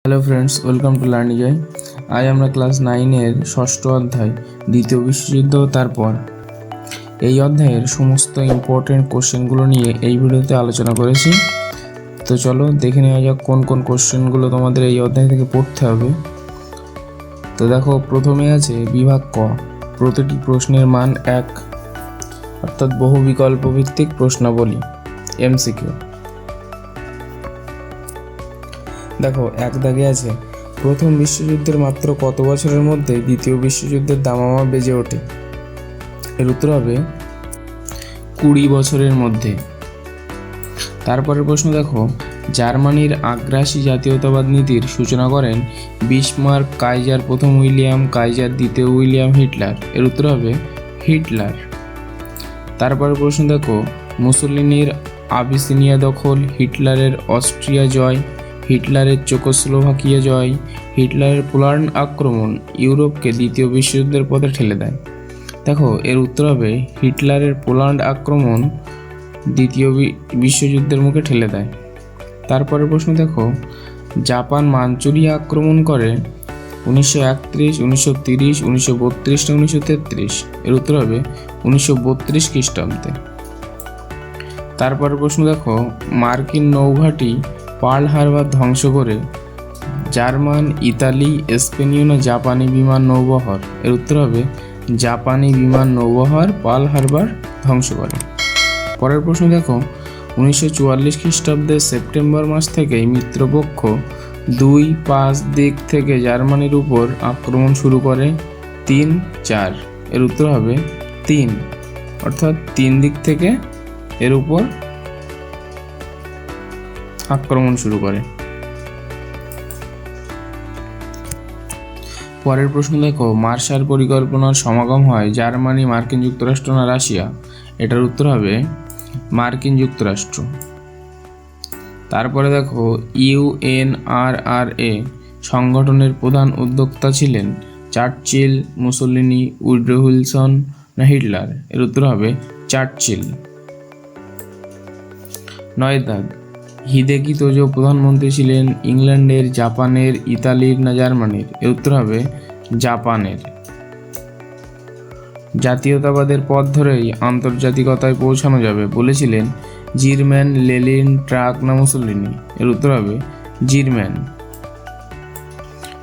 Hello friends, welcome to learning Joy. আজ আমরা class 9-এর ষষ্ঠ অধ্যায় দ্বিতীয় বিশ্বযুদ্ধ ও তারপর এই অধ্যায়ের সমস্ত ইম্পর্টেন্ট কোশ্চেনগুলো নিয়ে এই ভিডিওতে আলোচনা করেছি। তো চলো দেখে নেওয়া যাক কোন কোন কোশ্চেনগুলো তোমাদের এই অধ্যায় থেকে পড়তে হবে। তো দেখো, প্রথমে আছে বিভাগ ক, প্রতিটি প্রশ্নের মান 1, অর্থাৎ বহু বিকল্প ভিত্তিক প্রশ্নাবলী এমসিকিউ। দেখো, এক দাগে আছে প্রথম বিশ্বযুদ্ধের মাত্র কত বছরের মধ্যে দ্বিতীয় বিশ্বযুদ্ধের দামামা বেজে ওঠে? এর উত্তর হবে 20 বছরের মধ্যে। তারপরের প্রশ্ন দেখো, জার্মানির আগ্রাসী জাতীয়তাবাদ নীতির সূচনা করেন বিসমার্ক, কাইজার প্রথম উইলিয়াম, কাইজার দ্বিতীয় উইলিয়াম, হিটলার? এর উত্তর হবে হিটলার। তারপরের প্রশ্ন দেখো, মুসোলিনির আবিসিনিয়া দখল, হিটলারের অস্ট্রিয়া জয়, হিটলারের চেকোস্লোভাকিয়া জয়, হিটলারের পোল্যান্ড আক্রমণ ইউরোপকে দ্বিতীয় বিশ্বযুদ্ধের পথে ঠেলে দেয়? দেখো, এর উত্তর হবে হিটলারের পোল্যান্ড আক্রমণ দ্বিতীয় বিশ্বযুদ্ধের মুখে ঠেলে দেয়। তারপরের প্রশ্ন দেখো, জাপান মাঞ্চুরিয়া আক্রমণ করে 1931, 1930, 1932 না 1933? এর উত্তর হবে 1932 খ্রিস্টাব্দে। তারপরের প্রশ্ন দেখো, মার্কিন নৌঘাঁটি পার্ল হারবার ধ্বংস করে জার্মান, ইতালি, স্পেনীয় না জাপানি বিমান নৌবহর? এর উত্তর হবে জাপানি বিমান নৌবহর পার্ল হারবার ধ্বংস করে। পরের প্রশ্ন দেখো, 1944 খ্রিস্টাব্দের সেপ্টেম্বর মাস থেকেই মিত্রপক্ষ 2-5 দিক থেকে জার্মানির উপর আক্রমণ শুরু করে, 3-4? এর উত্তর হবে 3, অর্থাৎ 3 দিক থেকে এর উপর আক্রমণ শুরু করে। পরের প্রশ্ন দেখো, মার্শাল পরিকল্পনার সমাগম হয় জার্মানি, মার্কিন যুক্তরাষ্ট্র না রাশিয়া? এটার উত্তর হবে মার্কিন যুক্তরাষ্ট্র। তারপরে দেখো, ইউএনআরআরএ সংগঠনের প্রধান উদ্যোক্তা ছিলেন চার্চিল, মুসোলিনি, উড্রো উইলসন না হিটলার? এর উত্তর হবে চার্চিল। 9 দাগ, হিদেকি তোজো প্রধানমন্ত্রী ছিলেন ইংল্যান্ডের, জাপানের, ইতালির না জার্মানির? এর উত্তর হবে জাপানের। জাতীয়তাবাদের পথ ধরেই আন্তর্জাতিকতায় পৌঁছানো যাবে বলেছিলেন জিরম্যান, লেনিন, ট্রাক না মুসোলিনি? এর উত্তর হবে জিরম্যান।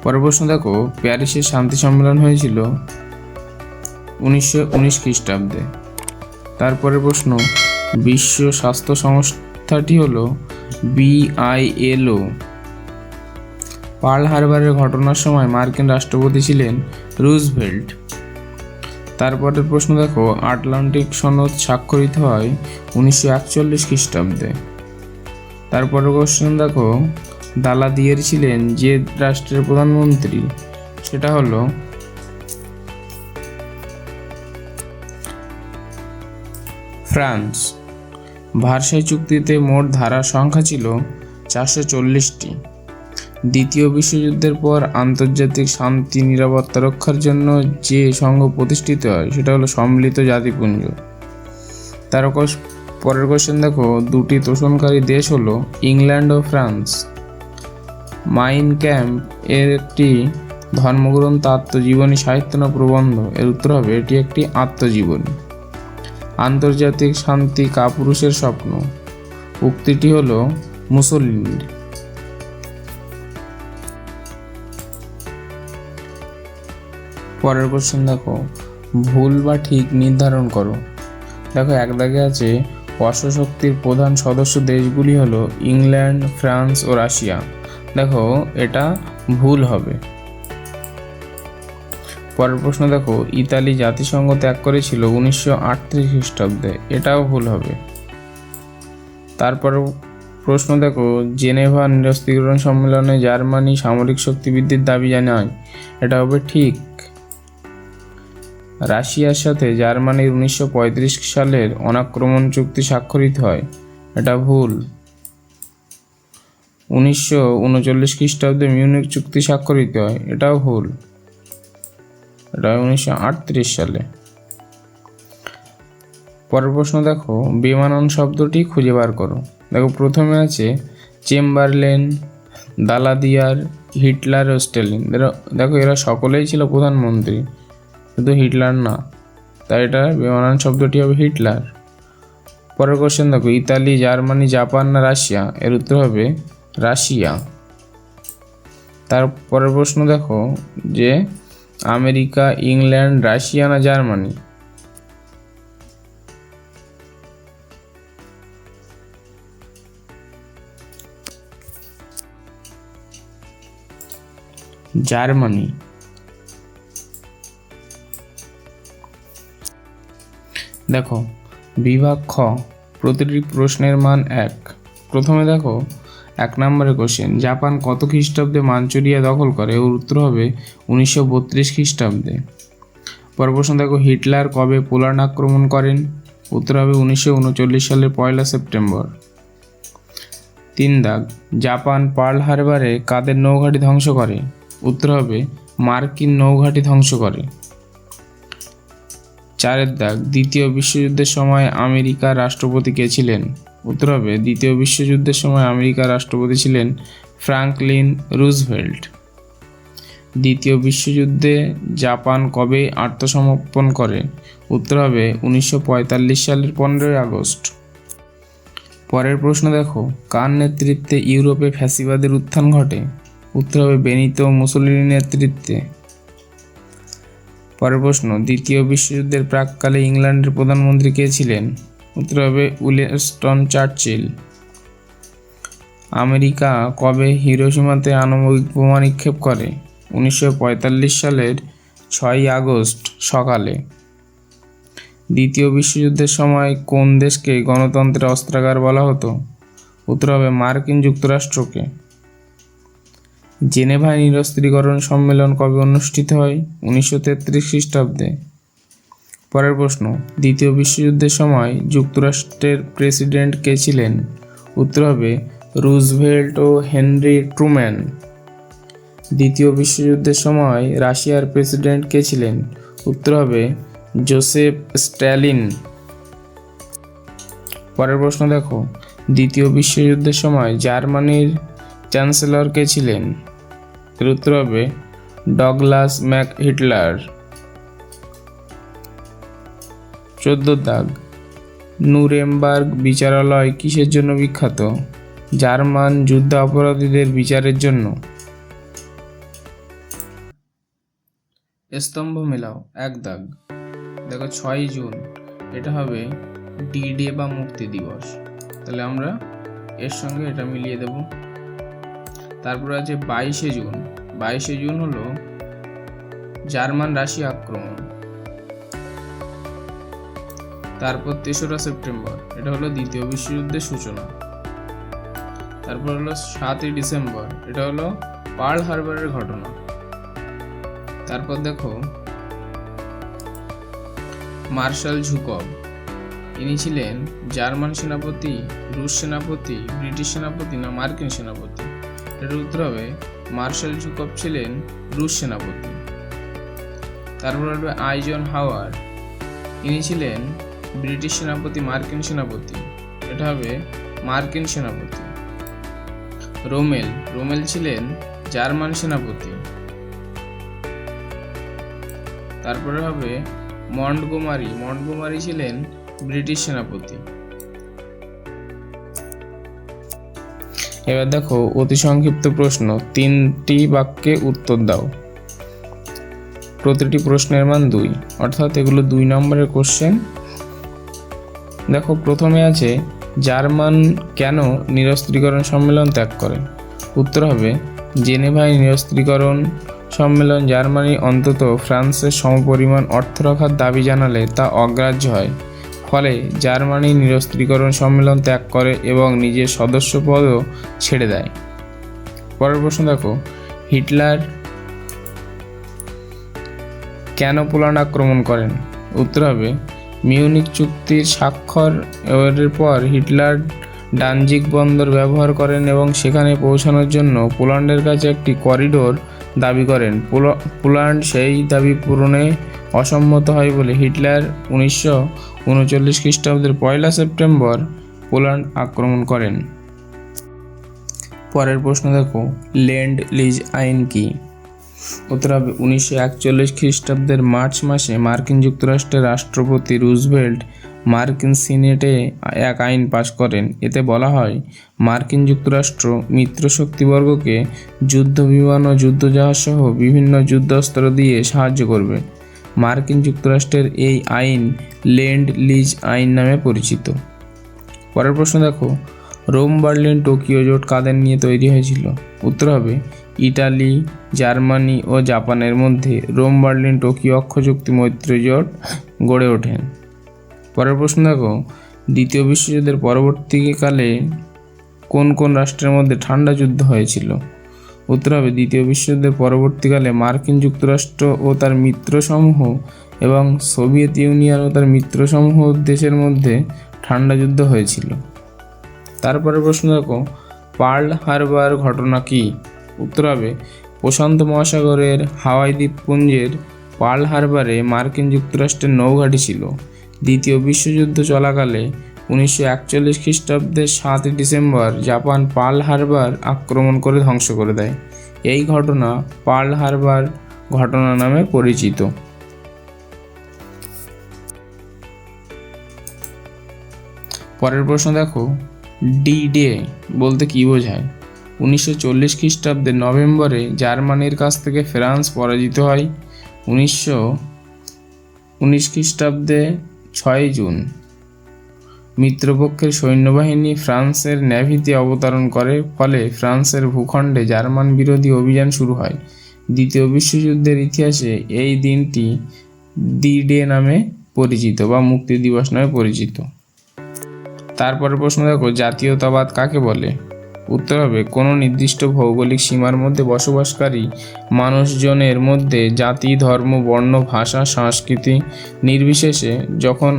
পরের প্রশ্ন দেখো, প্যারিসের শান্তি সম্মেলন হয়েছিল 1919 খ্রিস্টাব্দে। তারপরের প্রশ্ন, বিশ্ব স্বাস্থ্য সংস্থাটি হলো BILO। পার্ল হারবারের ঘটনার সময় মার্কিন রাষ্ট্রপতি ছিলেন রুজভেল্ট। তারপরের প্রশ্ন দেখো, আটলান্টিক সনদ স্বাক্ষরিত হয় 1941 খ্রিস্টাব্দে। তারপরের কোশ্চেন দেখো, দালাদিয়ের ছিলেন যে রাষ্ট্রের প্রধানমন্ত্রী? সেটা হলো ফ্রান্স। ভার্সাই চুক্তিতে মোট ধারার সংখ্যা ছিল 440টি। দ্বিতীয় বিশ্বযুদ্ধের পর আন্তর্জাতিক শান্তি নিরাপত্তা রক্ষার জন্য যে সংঘ প্রতিষ্ঠিত হয় সেটা হলো সম্মিলিত জাতিপুঞ্জ। পরের কোশ্চেন দেখো, দুটি তোষণকারী দেশ হলো ইংল্যান্ড ও ফ্রান্স। মাইন ক্যাম্প এর একটি ধর্মগ্রন্থ, আত্মজীবনী, সাহিত্য না প্রবন্ধ? এর উত্তর হবে এটি একটি আত্মজীবনী। আন্তর্জাতিক শান্তি কাপুরুষের স্বপ্ন উক্তিটি হলো মুসোলিনির। পরের কোশ্চেন দেখো, ভুল বা ঠিক নির্ধারণ করো। দেখো, এক দাগে আছে অশ্বশক্তির প্রধান সদস্য দেশগুলি হলো ইংল্যান্ড, ফ্রান্স ও রাশিয়া। দেখো, এটা ভুল হবে। পরের প্রশ্ন দেখো, ইতালি জাতিসংঘ ত্যাগ করেছিল 1938 খ্রিস্টাব্দে। এটাও ভুল হবে। তারপর প্রশ্ন দেখো, জেনেভা নিরস্ত্রীকরণ সম্মেলনে জার্মানি সামরিক শক্তি বৃদ্ধির দাবি জানায়। এটা হবে ঠিক। রাশিয়ার সাথে জার্মানির 1935 সালের অনাক্রমণ চুক্তি স্বাক্ষরিত হয়। এটা ভুল। 1939 খ্রিস্টাব্দে মিউনিখ চুক্তি স্বাক্ষরিত হয়। এটাও ভুল। এটা 1938 সালে। পরের প্রশ্ন দেখো, বেমানান শব্দটি খুঁজে বার করো। দেখো, প্রথমে আছে চেম্বারলেন, দালাদিয়ার, হিটলার ও স্ট্যালিন। দেখো এরা সকলেই ছিল প্রধানমন্ত্রী, শুধু হিটলার না, তাই এটা বেমানান শব্দটি হবে হিটলার। পরের কোশ্চেন দেখো, ইতালি, জার্মানি, জাপান না রাশিয়া? এর উত্তর হবে রাশিয়া। তার পরের প্রশ্ন দেখো যে আমেরিকা, ইংল্যান্ড, রাশিয়া না জার্মানি? জার্মানি। দেখো বিভাগ খ, প্রতিটি প্রশ্নের মান 1। প্রথমে দেখো 1 নম্বরের কোশ্চেন, জাপান কত খ্রিস্টাব্দে মাঞ্চুরিয়া দখল করে? ওর উত্তর হবে 1932 খ্রিস্টাব্দে। পরের প্রশ্ন দেখো, হিটলার কবে পোল্যান্ড আক্রমণ করেন? উত্তর হবে 1939 সালের 1 সেপ্টেম্বর। 3 দাগ, জাপান পার্ল হারবারে কাদের নৌঘাঁটি ধ্বংস করে? উত্তর হবে মার্কিন নৌঘাঁটি ধ্বংস করে। 4 দাগ, দ্বিতীয় বিশ্বযুদ্ধের সময় আমেরিকার রাষ্ট্রপতি কে ছিলেন? উত্তর হবে দ্বিতীয় বিশ্বযুদ্ধের সময় আমেরিকার রাষ্ট্রপতি ছিলেন ফ্রাঙ্কলিন রুজভেল্ট। দ্বিতীয় বিশ্বযুদ্ধে জাপান কবে আত্মসমর্পণ করে? উত্তর হবে 1945 সালের 15 আগস্ট। পরের প্রশ্ন দেখো, কার নেতৃত্বে ইউরোপে ফ্যাসিবাদের উত্থান ঘটে? উত্তর হবে বেনিতো মুসোলিনির নেতৃত্বে। পরের প্রশ্ন, দ্বিতীয় বিশ্বযুদ্ধের প্রাককালে ইংল্যান্ডের প্রধানমন্ত্রী কে ছিলেন? উত্তর হবে উইনস্টন চার্চিল। আমেরিকা কবে হিরোশিমাতে আণবিক বোমা নিক্ষেপ করে? 1945 সালের 6 আগস্ট সকালে। দ্বিতীয় বিশ্বযুদ্ধের সময় কোন দেশকে গণতন্ত্রের অস্ত্রাগার বলা হতো? উত্তর হবে মার্কিন যুক্তরাষ্ট্রকে। জেনেভায় নিরস্ত্রীকরণ সম্মেলন কবে অনুষ্ঠিত হয়? 1933 খ্রিস্টাব্দে। পরের প্রশ্ন, দ্বিতীয় বিশ্বযুদ্ধের সময় যুক্তরাষ্ট্রের প্রেসিডেন্ট কে ছিলেন? উত্তর হবে রুজভেল্ট ও হেনরি ট্রুম্যান। দ্বিতীয় বিশ্বযুদ্ধের সময় রাশিয়ার প্রেসিডেন্ট কে ছিলেন? উত্তর হবে জোসেফ স্ট্যালিন। পরের প্রশ্ন দেখো, দ্বিতীয় বিশ্বযুদ্ধের সময় জার্মানির চ্যান্সেলর কে ছিলেন? এর উত্তর হবে ডগলাস ম্যাক হিটলার। 14 দাগ, নুরেমবার্গ বিচারালয় কিসের জন্য বিখ্যাত? জার্মান যুদ্ধ অপরাধীদের বিচারের জন্য। স্তম্ভ মেলাও 1 দাগ। দেখো 6 জুন, এটা হবে ডি ডে বা মুক্তি দিবস, তাহলে আমরা এর সঙ্গে এটা মিলিয়ে দেব। তারপর আছে 22 জুন। 22 জুন হলো জার্মান রাশিয়া আক্রমণ। তারপর 3রা সেপ্টেম্বর, এটা হলো দ্বিতীয় বিশ্বযুদ্ধের সূচনা। তারপর হলো 7ই ডিসেম্বর, এটা হলো পার্ল হারবারের ঘটনা। তারপর দেখো মার্শাল ঝুকভ, ইনি ছিলেন জার্মান সেনাপতি, রুশ সেনাপতি, ব্রিটিশ সেনাপতি না মার্কিন সেনাপতি? এর উত্তর হবে মার্শাল ঝুকভ ছিলেন রুশ সেনাপতি। তারপর হবে আইজন হাওয়ার, ইনি ছিলেন ব্রিটিশ সেনাপতি, মার্কিন সেনাপতি? এটা হবে মার্কিন সেনাপতি। রোমেল ছিলেন জার্মান সেনাপতি। তারপরে হবে মন্টগোমারি ছিলেন ব্রিটিশ সেনাপতি। এবার দেখো অতি সংক্ষিপ্ত প্রশ্ন, 3টি বাক্যে উত্তর দাও। প্রতিটি প্রশ্নের মান 2, অর্থাৎ এগুলো 2 নম্বরের কোশ্চেন। দেখো প্রথমে আছে, জার্মান কেন নিরস্ত্রীকরণ সম্মেলন ত্যাগ করে? উত্তর হবে জেনেভায় নিরস্ত্রীকরণ সম্মেলন জার্মানি অন্তত ফ্রান্সের সমপরিমাণ অর্থ রাখার দাবি জানালে তা অগ্রাহ্য হয়, ফলে জার্মানি নিরস্ত্রীকরণ সম্মেলন ত্যাগ করে এবং নিজের সদস্যপদও ছেড়ে দেয়। পরের প্রশ্ন দেখো, হিটলার কেন পোল্যান্ড আক্রমণ করেন? উত্তর হবে মিউনিক চুক্তির স্বাক্ষরের পর হিটলার ডানজিগ বন্দর ব্যবহার করেন এবং সেখানে পৌঁছানোর জন্য পোল্যান্ডের কাছে একটি করিডোর দাবি করেন। পোল্যান্ড সেই দাবি পূরণে অসম্মত হয় বলে হিটলার 1939 খ্রিস্টাব্দের 1 সেপ্টেম্বর পোল্যান্ড আক্রমণ করেন। পরের প্রশ্ন দেখো, ল্যান্ড লিজ আইন কি? উত্তর হবে 1941 খ্রিস্টাব্দের মার্চ মাসে মার্কিন যুক্তরাষ্ট্রের রাষ্ট্রপতি রুজভেল্ট মার্কিন সিনেটে এক আইন পাশ করেন। এতে বলা হয়, মার্কিন যুক্তরাষ্ট্র মিত্রশক্তিবর্গকে যুদ্ধ বিমান ও যুদ্ধজাহাজ সহ বিভিন্ন যুদ্ধাস্ত্র দিয়ে সাহায্য করবে। মার্কিন যুক্তরাষ্ট্রের এই আইন ল্যান্ড লিজ আইন নামে পরিচিত। পরের প্রশ্ন দেখো, রোম বার্লিন টোকিও জোট কাদের নিয়ে তৈরি হয়েছিল? উত্তর হবে ইটালি, জার্মানি ও জাপানের মধ্যে রোম বার্লিন টোকিও অক্ষ চুক্তি মৈত্রী জোট গড়ে ওঠেন। পরের প্রশ্ন দেখো, দ্বিতীয় বিশ্বযুদ্ধের পরবর্তীকালে কোন কোন রাষ্ট্রের মধ্যে ঠান্ডা যুদ্ধ হয়েছিল? উত্তর হবে দ্বিতীয় বিশ্বযুদ্ধের পরবর্তীকালে মার্কিন যুক্তরাষ্ট্র ও তার মিত্রসমূহ এবং সোভিয়েত ইউনিয়ন ও তার মিত্রসমূহ দেশের মধ্যে ঠান্ডা যুদ্ধ হয়েছিল। তারপরে প্রশ্ন দেখো, পার্ল হারবার ঘটনা কি? উত্তর হবে প্রশান্ত মহাসাগরের হাওয়াই দ্বীপপুঞ্জের পার্ল হারবারে মার্কিন যুক্তরাষ্ট্রের নৌঘাঁটি ছিল। দ্বিতীয় বিশ্বযুদ্ধ চলাকালে 1941 খ্রিস্টাব্দের 7 ডিসেম্বর জাপান পার্ল হারবার আক্রমণ করে ধ্বংস করে দেয়। এই ঘটনা পার্ল হারবার ঘটনা নামে পরিচিত। পরের প্রশ্ন দেখো, ডি ডে বলতে কী বোঝায়? 1940 খ্রিস্টাব্দের নভেম্বরে জার্মানির কাছ থেকে ফ্রান্স পরাজিত হয়। 1919 খ্রিস্টাব্দে 6 জুন মিত্রপক্ষের সৈন্যবাহিনী ফ্রান্সের নেভিতে অবতরণ করে, ফলে ফ্রান্সের ভূখণ্ডে জার্মান বিরোধী অভিযান শুরু হয়। দ্বিতীয় বিশ্বযুদ্ধের ইতিহাসে এই দিনটি ডি ডে নামে পরিচিত বা মুক্তি দিবস নামে পরিচিত। তারপরে প্রশ্ন দেখো, জাতীয়তাবাদ কাকে বলে? উত্তর হবে কোনো নির্দিষ্ট ভৌগোলিক সীমার মধ্যে বসবাসকারী মানুষজনের মধ্যে জাতি, ধর্ম, বর্ণ, ভাষা, সংস্কৃতি নির্বিশেষে যখন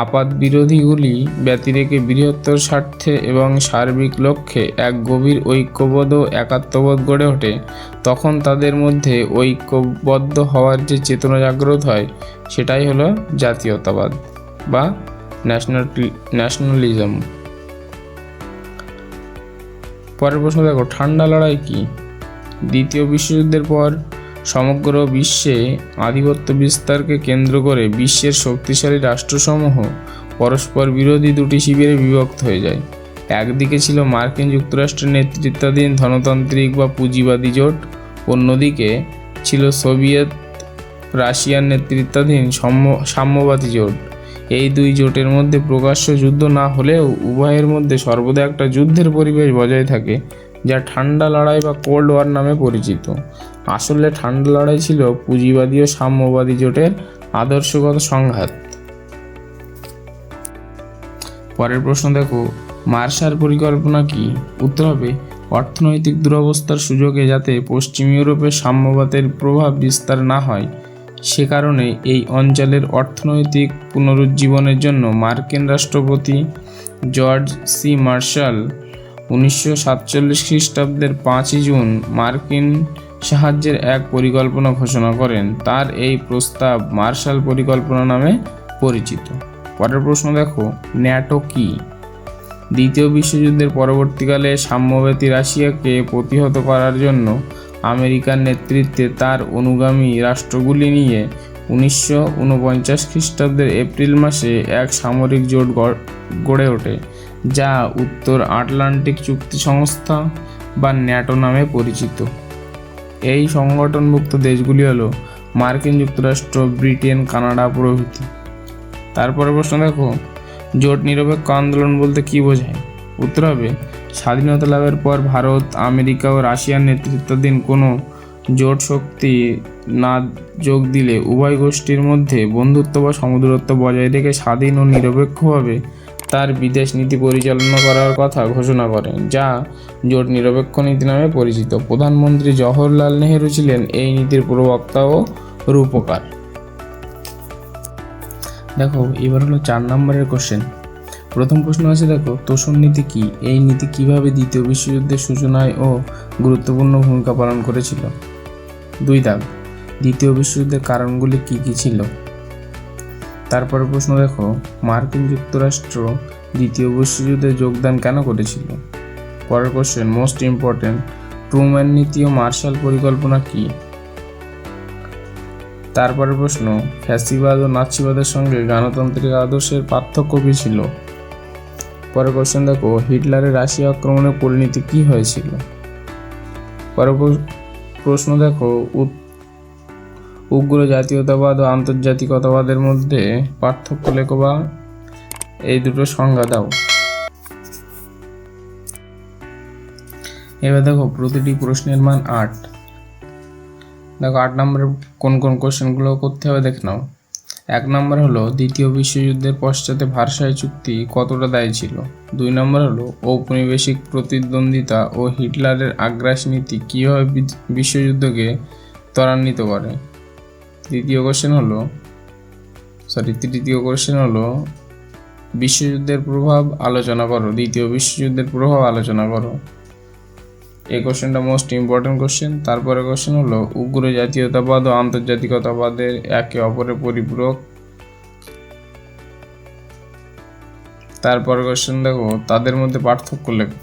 আপাত বিরোধীগুলি ব্যতিরেকে বৃহত্তর স্বার্থে এবং সার্বিক লক্ষ্যে এক গভীর ঐক্যবোধ ও একাত্মবোধ গড়ে ওঠে, তখন তাদের মধ্যে ঐক্যবদ্ধ হওয়ার যে চেতনা জাগ্রত হয়, সেটাই হলো জাতীয়তাবাদ বা ন্যাশনালিজম। পরের প্রশ্ন দেখো, ঠান্ডা লড়াই কি? দ্বিতীয় বিশ্বযুদ্ধের পর সমগ্র বিশ্বে আধিপত্য বিস্তারকে কেন্দ্র করে বিশ্বের শক্তিশালী রাষ্ট্রসমূহ পরস্পর বিরোধী দুটি শিবিরে বিভক্ত হয়ে যায়। একদিকে ছিল মার্কিন যুক্তরাষ্ট্রের নেতৃত্বাধীন ধনতান্ত্রিক বা পুঁজিবাদী জোট, অন্যদিকে ছিল সোভিয়েত রাশিয়ার নেতৃত্বাধীন সাম্যবাদী জোট। এই দুই জোটের মধ্যে প্রকাশ্য যুদ্ধ না হলেও উভয়ের মধ্যে সর্বদা একটা যুদ্ধের পরিবেশ বজায় থাকে, যা ঠান্ডা লড়াই বা কোল্ড ওয়ার নামে পরিচিত। আসলে ঠান্ডা লড়াই ছিল পুঁজিবাদী ও সাম্যবাদী জোটের আদর্শগত সংঘাত। পরের প্রশ্ন দেখো, মার্শাল পরিকল্পনা কি? উত্তর হবে অর্থনৈতিক দুরবস্থার সুযোগে যাতে পশ্চিম ইউরোপের সাম্যবাদের প্রভাব বিস্তার না হয়, সে কারণে এই অঞ্চলের অর্থনৈতিক পুনরুজ্জীবনের জন্য মার্কিন রাষ্ট্রপতি জর্জ সি মার্শাল 1947 খ্রিস্টাব্দের 5 জুন মার্কিন সাহায্যের এক পরিকল্পনা ঘোষণা করেন। তার এই প্রস্তাব মার্শাল পরিকল্পনা নামে পরিচিত। পরের প্রশ্ন দেখো, ন্যাটো কি? দ্বিতীয় বিশ্বযুদ্ধের পরবর্তীকালে সাম্যবাদী রাশিয়াকে প্রতিহত করার জন্য আমেরিকার নেতৃত্বে তার অনুগামী রাষ্ট্রগুলি নিয়ে 1949 খ্রিস্টাব্দের এপ্রিল মাসে এক সামরিক জোট গড়ে ওঠে, যা উত্তর আটলান্টিক চুক্তি সংস্থা বা ন্যাটো নামে পরিচিত। এই সংগঠনভুক্ত দেশগুলি হলো মার্কিন যুক্তরাষ্ট্র, ব্রিটেন, কানাডা প্রভৃতি। তারপরে প্রশ্ন দেখো, জোট নিরপেক্ষ আন্দোলন বলতে কী বোঝায়? উত্তর হবে স্বাধীনতা লাভের পর ভারত, আমেরিকা ও রাশিয়ার নেতৃত্বাধীন কোনো জোট শক্তি না যোগ দিলে উভয় গোষ্ঠীর মধ্যে বন্ধুত্ব বা সমদূরত্ব বজায় রেখে স্বাধীন ও নিরপেক্ষভাবে তার বিদেশ নীতি পরিচালনা করার কথা ঘোষণা করেন, যা জোট নিরপেক্ষ নীতি নামে পরিচিত। প্রধানমন্ত্রী জওহরলাল নেহেরু ছিলেন এই নীতির প্রবক্তা ও রূপকার। দেখো, এবার হলো 4 নম্বরের কোশ্চেন। প্রথম প্রশ্ন আছে, দেখো তোষণ নীতি কি? এই নীতি কিভাবে দ্বিতীয় বিশ্বযুদ্ধের সূচনায় ও গুরুত্বপূর্ণ ভূমিকা পালন করেছিল? 2 দাগ, দ্বিতীয় বিশ্বযুদ্ধের কারণগুলি কি কি ছিল? তারপরে প্রশ্ন দেখো, মার্কিন যুক্তরাষ্ট্র দ্বিতীয় বিশ্বযুদ্ধে যোগদান কেন করেছিল? পরের কোশ্চেন মোস্ট ইম্পর্টেন্ট, ট্রুম্যান নীতি ও মার্শাল পরিকল্পনা কি? তারপরের প্রশ্ন, ফ্যাসিবাদ ও নাৎসিবাদের সঙ্গে গণতান্ত্রিক আদর্শের পার্থক্য কী ছিল? পরের কোশ্চেন দেখো, হিটলারের রাশিয়া আক্রমণের পরিণতি কী হয়েছিল? পরের প্রশ্ন দেখো, উগ্র জাতীয়তাবাদ ও আন্তর্জাতিকতাবাদের মধ্যে পার্থক্য লেখো বা এই দুটো সংজ্ঞা দাও। এবার দেখো প্রতিটি প্রশ্নের মান 8। দেখো 8 নম্বরের কোন কোন কোশ্চেনগুলো করতে হবে দেখে নাও। 1 নম্বর হলো দ্বিতীয় বিশ্বযুদ্ধের পশ্চাতে ভার্সাই চুক্তি কতটা দায়ী ছিল? 2 নম্বর হলো ঔপনিবেশিক প্রতিদ্বন্দ্বিতা ও হিটলারের আগ্রাসী নীতি কীভাবে বিশ্বযুদ্ধকে ত্বরান্বিত করে? তৃতীয় কোশ্চেন হলো বিশ্বযুদ্ধের প্রভাব আলোচনা করো, দ্বিতীয় বিশ্বযুদ্ধের প্রভাব আলোচনা করো। এই কোশ্চেনটা মোস্ট ইম্পর্টেন্ট কোশ্চেন। তারপরে কোশ্চেন হলো উগ্র জাতীয়তাবাদ ও আন্তর্জাতিকতাবাদের একে অপরের পরিপূরক। তারপরে কোশ্চেন দেখো তাদের মধ্যে পার্থক্য লেখো।